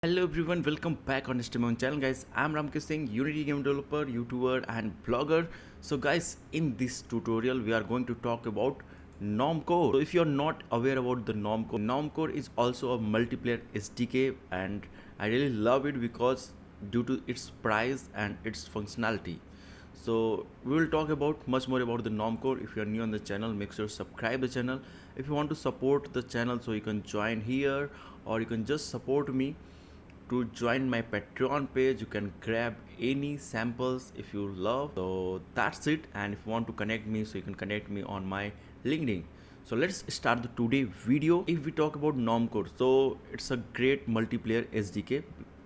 Hello everyone, welcome back on this channel guys. I'm Ramkesh Singh, Unity game developer, YouTuber and blogger. So guys, in this tutorial we are going to talk about Normcore. So if you're not aware about the Normcore is also a multiplayer SDK and I really love it because due to its price and its functionality. So we will talk about much more about the Normcore. If you are new on the channel, make sure to subscribe the channel. If you want to support the channel, so you can join here or you can just support me to join my Patreon page. You can grab any samples if you love. So that's it. And if you want to connect me, so you can connect me on my LinkedIn. So let's start the today video. If we talk about Normcore, so it's a great multiplayer SDK.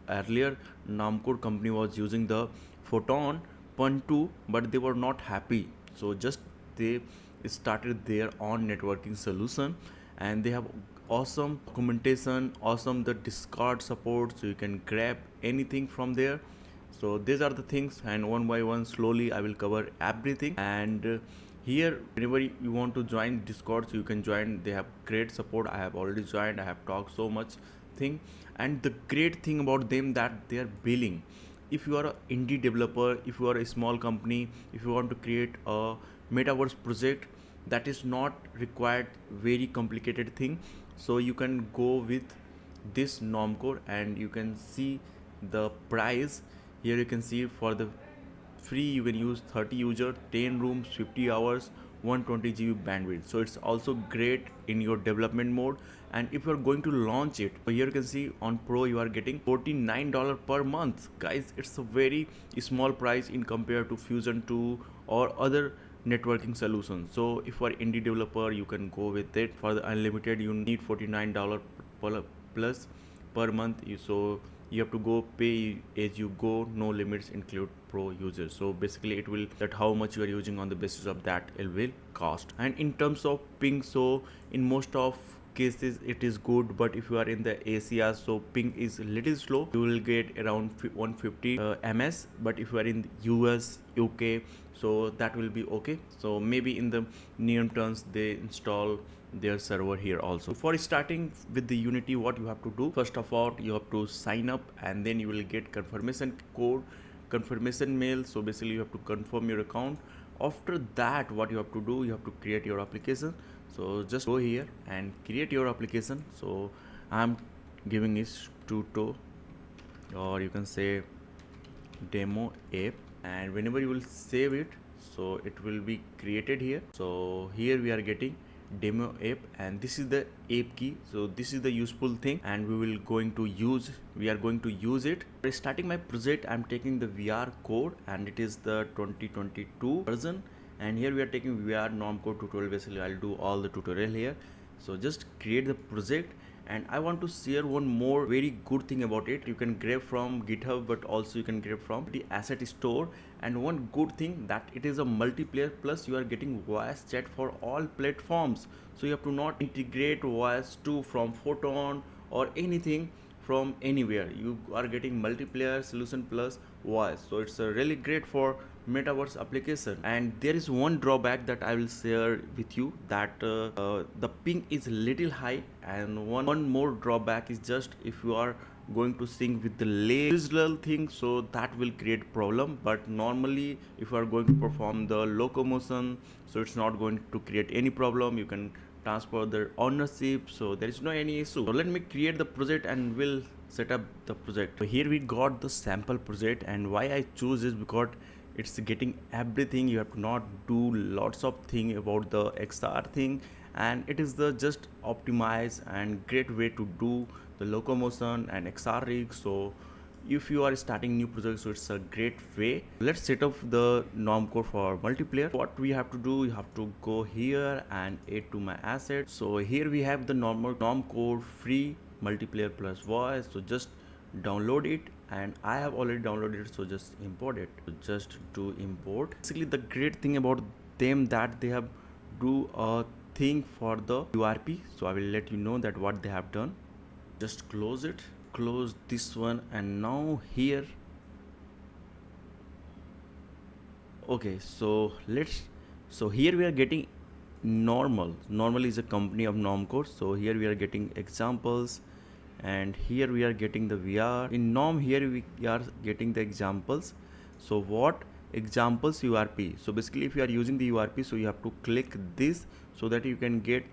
Earlier Normcore company was using the Photon 1.2, but they were not happy. So just they started their own networking solution and they have awesome documentation, awesome the Discord support, so you can grab anything from there. So these are the things, and one by one slowly I will cover everything. And here whenever you want to join Discord, so you can join. They have great support. I have already joined. I have talked so much thing, and the great thing about them that they are billing. If you are an indie developer, if you are a small company, if you want to create a metaverse project, that is not required very complicated thing. So you can go with this Normcore and you can see the price. Here you can see for the free you can use 30 user, 10 rooms, 50 hours, 120 GB bandwidth. So it's also great in your development mode. And if you're going to launch it, so here you can see on Pro you are getting $49 per month. Guys, it's a very small price in compared to Fusion 2 or other networking solutions. So if you are indie developer, you can go with it. For the unlimited you need $49 plus per month. So you have to go pay as you go, no limits include Pro users. So basically it will that how much you are using, on the basis of that it will cost. And in terms of ping, so in most of cases it is good, but if you are in the Asia, so ping is little slow. You will get around 150 ms, but if you are in US, UK, so that will be okay. So maybe in the near terms they install their server here also. For starting with the Unity, what you have to do, first of all you have to sign up and then you will get confirmation code, confirmation mail. So basically you have to confirm your account. After that what you have to do, you have to create your application. So just go here and create your application. So I'm giving this tuto, or you can say demo app, and whenever you will save it, so it will be created here. So here we are getting demo app and this is the app key. So this is the useful thing and we are going to use it. For starting my project, I'm taking the VR code and it is the 2022 version, and here we are taking VR Normcore tutorial. Basically I'll do all the tutorial here. So just create the project. And I want to share one more very good thing about it. You can grab from GitHub, but also you can grab from the asset store. And one good thing that it is a multiplayer, plus you are getting voice chat for all platforms. So you have to not integrate voice to from Photon or anything from anywhere. You are getting multiplayer solution plus voice. So it's really great for metaverse application. And there is one drawback that I will share with you, that the ping is little high. And one more drawback is just if you are going to sync with the digital thing, so that will create problem. But normally if you are going to perform the locomotion, so it's not going to create any problem. You can transfer the ownership, so there is no any issue. So let me create the project and we'll set up the project. So here we got the sample project, and why I choose is because it's getting everything. You have to not do lots of thing about the XR thing, and it is the just optimize and great way to do the locomotion and XR rig. So if you are starting new project, so it's a great way. Let's set up the Normcore for multiplayer. What we have to do, you have to go here and add to my asset. So here we have the Normcore free multiplayer plus voice. So just download it, and I have already downloaded it, so just import it. So just do import. Basically the great thing about them that they have do a thing for the URP. So I will let you know that what they have done. Just close it, close this one, and now here, okay, so here we are getting normal is a company of Normcore. So here we are getting examples, and here we are getting the VR. In norm, here we are getting the examples. So what examples URP? So basically if you are using the URP, so you have to click this so that you can get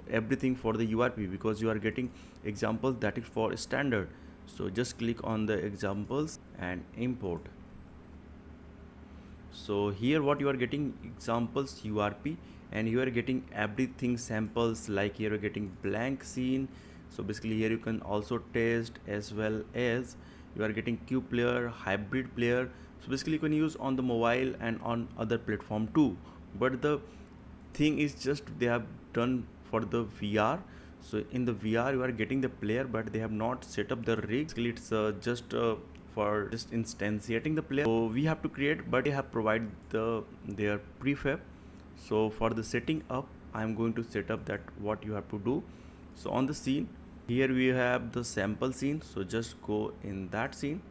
everything for the URP, because you are getting examples that is for standard. So just click on the examples and import. So here what you are getting examples URP, and you are getting everything samples, like here you are getting blank scene. So basically here you can also test, as well as you are getting cube player, hybrid player. So basically you can use on the mobile and on other platform too, but the thing is just they have done for the VR. So in the VR you are getting the player, but they have not set up the rig. Basically it's just for just instantiating the player, so we have to create, but they have provided their prefab. So for the setting up, I'm going to set up that what you have to do. So on the scene, here we have the sample scene, so just go in that scene,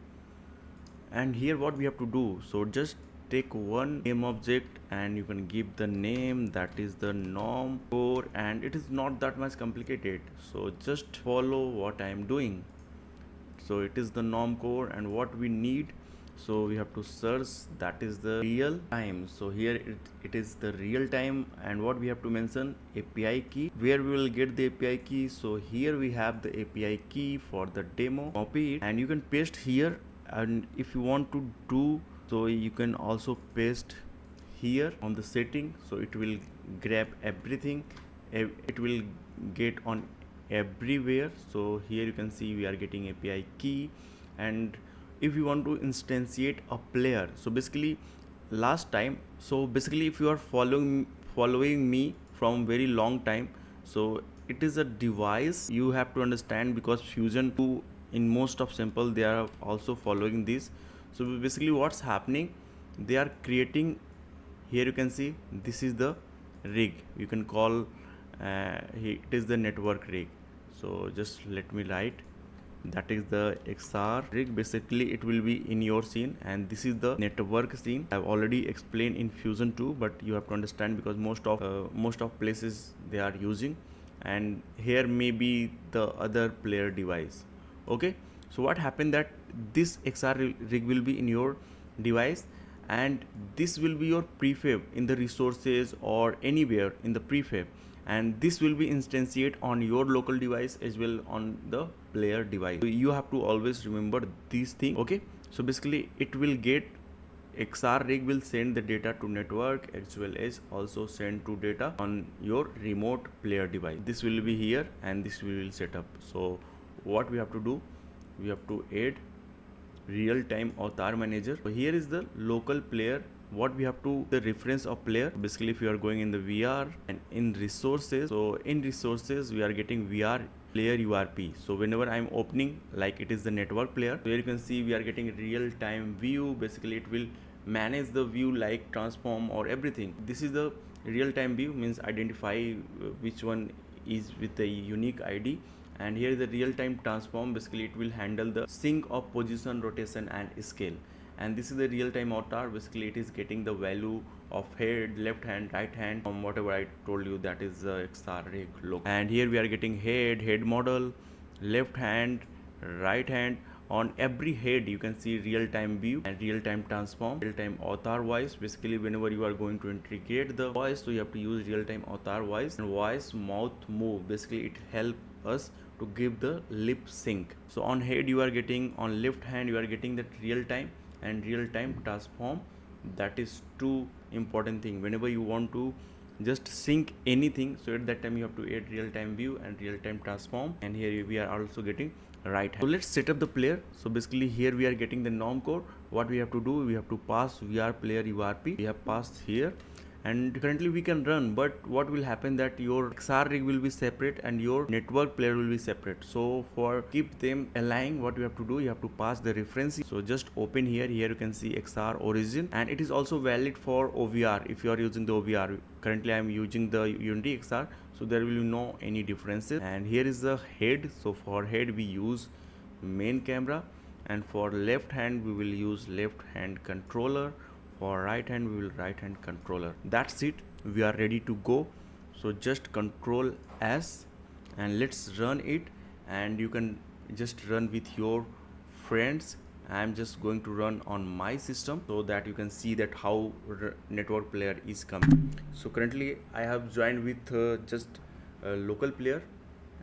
and here what we have to do, so just take one name object and you can give the name that is the Normcore, and it is not that much complicated, so just follow what I am doing. So it is the Normcore, and what we need, so we have to search that is the real time. So here it is the real time, and what we have to mention API key, where we will get the API key. So here we have the API key for the demo, copy it and you can paste here, and if you want to do, so you can also paste here on the setting, so it will grab everything, it will get on everywhere. So here you can see we are getting API key, and if you want to instantiate a player, so basically last time, so basically if you are following me from very long time, so it is a device you have to understand, because Fusion 2 in most of sample they are also following this. So basically what's happening, they are creating, here you can see this is the rig, you can call it is the network rig. So just let me write, that is the XR rig. Basically it will be in your scene, and this is the network scene. I've already explained in Fusion 2, but you have to understand because most of places they are using, and here may be the other player device. Okay, so what happened that this XR rig will be in your device, and this will be your prefab in the resources or anywhere in the prefab, and this will be instantiate on your local device as well on the player device. So you have to always remember these things. Okay, so basically it will get, XR rig will send the data to network as well as also send to data on your remote player device. This will be here and this we will set up. So what we have to do, we have to add real-time avatar manager. So here is the local player, what we have to, the reference of player. Basically if you are going in the VR and in resources, so in resources we are getting VR player URP. So whenever I'm opening, like it is the network player, so here you can see we are getting real-time view. Basically it will manage the view like transform or everything. This is the real-time view, means identify which one is with the unique ID, and here is the real-time transform. Basically it will handle the sync of position, rotation and scale. And this is the real-time avatar. Basically it is getting the value of head, left hand, right hand from whatever I told you, that is XR rig look. And here we are getting head model, left hand, right hand. On every head you can see real-time view and real-time transform, real-time avatar voice. Basically whenever you are going to integrate the voice, so you have to use real-time avatar voice and voice mouth move. Basically it helps us to give the lip sync. So on head you are getting, on left hand you are getting that real-time and real-time transform. That is two important thing whenever you want to just sync anything. So at that time you have to add real-time view and real-time transform, and here we are also getting right hand. So let's set up the player. So basically here we are getting the Normcore. What we have to do, we have to pass VR player URP. We have passed here, and currently we can run, but what will happen that your XR rig will be separate and your network player will be separate. So for keep them aligning, what you have to do, you have to pass the reference. So just open here you can see XR origin, and it is also valid for OVR if you are using the OVR. Currently I am using the Unity XR, so there will be no any differences. And here is the head. So for head we use main camera, and for left hand we will use left hand controller, for right hand we will right hand controller. That's it, we are ready to go. So just Control S and let's run it, and you can just run with your friends. I'm just going to run on my system so that you can see that how network player is coming. So currently I have joined with just a local player,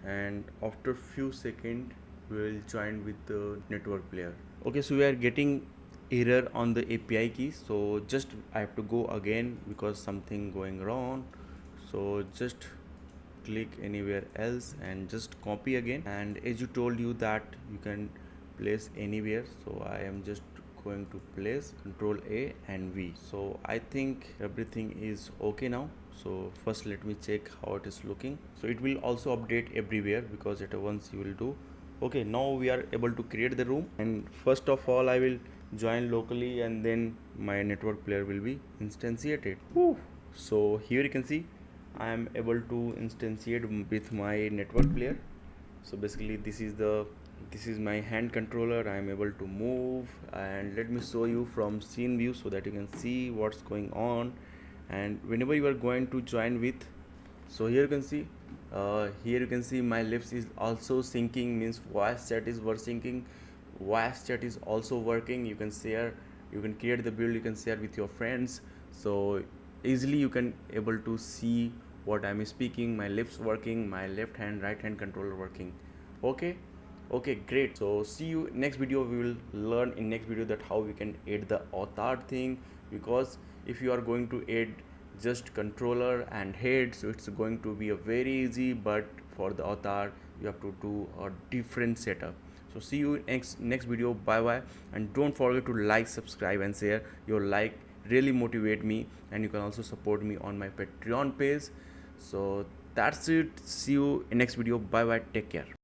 and after few seconds we will join with the network player. Okay, so we are getting error on the API key, so just I have to go again because something going wrong. So just click anywhere else and just copy again, and as you told you that you can place anywhere, so I am just going to place Control A and V. So I think everything is okay now. So first let me check how it is looking. So it will also update everywhere because at once you will do. Okay, now we are able to create the room, and first of all I will join locally and then my network player will be instantiated. Whew. So here you can see I am able to instantiate with my network player. So basically this is my hand controller. I am able to move, and let me show you from scene view so that you can see what's going on. And whenever you are going to join with, so here you can see my lips is also syncing, means voice chat is syncing, voice chat is also working. You can share, you can create the build, you can share with your friends, so easily you can able to see what I'm speaking, my lips working, my left hand right hand controller working. Okay, okay, great. So see you next video. We will learn in next video that how we can add the avatar thing, because if you are going to add just controller and head, so it's going to be a very easy, but for the avatar you have to do a different setup. So see you next video. Bye bye, and don't forget to like, subscribe and share. Your like really motivate me, and you can also support me on my Patreon page. So that's it. See you in next video. Bye bye, take care.